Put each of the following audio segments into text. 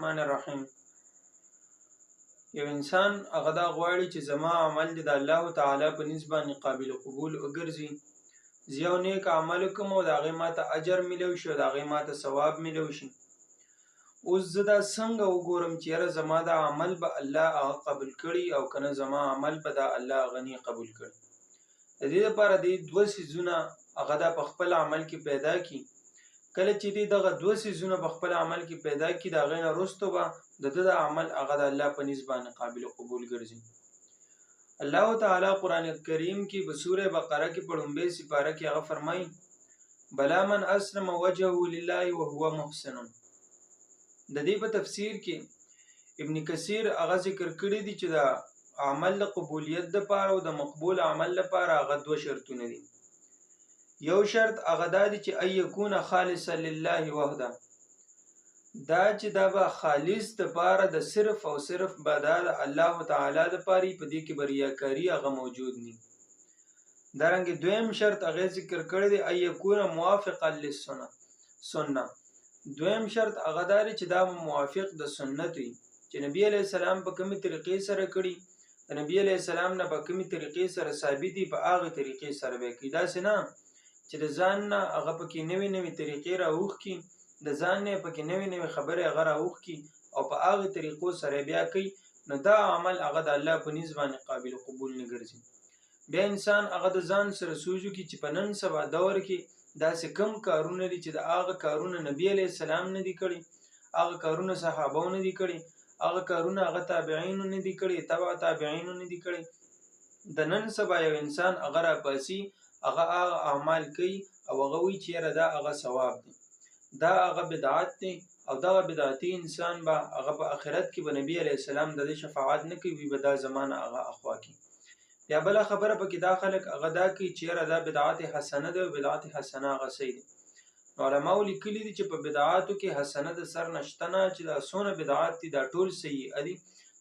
الرحمن الرحیم. یو انسان هغه دا غواړي چې زما عمل د الله تعالی په نسبت باندې قابل قبول وګرځي. زه یو نیک عمل کوم او د هغې ماته اجر میلو شي او د هغې ماته ثواب میلو شي. اوس زه دا څنګه وګورم چې یاره زما دا عمل به الله هغه قبول کړي او که نه زما عمل به دا الله هغه نه قبول کړي. د دې لپاره دې دوه څیزونه هغه دا په خپل عمل کې پیدا کړي. کله چې دې دغه دوه څیزونه په خپل عمل کې پیدا کړي د هغې نه وروسته به د ده د عمل هغه د الله په نسبت باندې قابل قبول ګرځي. الله تعالی قرآن کریم کې په سوره بقره کې په لومړۍ سپاره کې هغه فرمایي بلا من اسلم وجهه لله وهو محسن. د دې په تفسیر کې ابن کثیر هغه ذکر کړی دی چې د عمل د قبولیت دپاره او د مقبول عمل لپاره هغه دوه شرطونه دي. یو شرط هغه دا دی چې ان یکون خالصا لله وحده، دا چې دا به خالص دپاره د صرف او صرف به دا د الله تعالی دپاره په دې کې به ریاکاري هغه موجود ني. دارنګې دویم شرط هغې ذکر کړی دی ان یکون موافقا للسنه. دویم شرط هغه دا دی چې دا موافق د سنت وي چې نبي علیه السلام په کومې طریقې سره کړي، د نبي علیه السلام نه په کومې طریقې سره ثابت دي په هغې طریقې سره به یې کوي. داسې نه چې د ځان نه هغه پکې نوې نوې طریقې راوښکي، د ځان نه پکې نوې نوې خبرې هغه راوښکي او په هغې طریقو سره بیا کوي، نو دا عمل هغه د الله په نسبت باندې قابل قبول نه ګرځي. بیا انسان هغه د ځان سره سوچ وکړي چې په نن سبا دور کې داسې کم کارونه دي چې د هغه کارونه نبي علیه السلام نه دي کړي، هغه کارونه صحابو نه دي کړي، هغه کارونه هغه تابعینو نه دي کړي، تبع تابعینو نه دي کړي. د نن سبا یو انسان هغه راپاسي هغه اعمال کوي او هغه وایي چې یاره دا هغه ثواب دی، دا هغه بدعت دی او دغه بدعتي انسان به هغه په آخرت کې به نبي علیه السلام د دې شفاعت نه کوي، وي به دا زمانه هغه اخوا کوي. یا بله خبره پکې دا خلک هغه دا کوي چې یاره دا بدعت حسنه ده او بدعت حسنه هغه صحیح دی. نو علماو لیکلي دي چې په بدعاتو کې حسنه د سر نشته نه، چې دا څونه بدعات دي دا ټول صحیح دي.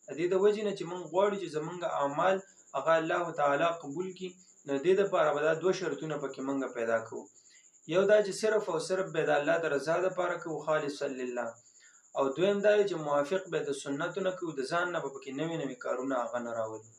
د دې د وجې نه چې موږ غواړو چې زمونږ اعمال هغه الله تعالی قبول کړي، نو د دې دپاره به دا دوه شرطونه پکې موږ پیدا کوو. یو دا چې صرف او صرف به د الله د رضا دپاره کوو خالصا لله، او دویم دا چې موافق به د سنتو نه کوو، د ځان نه به پکې نوې نوې کارونه هغه نه راولو.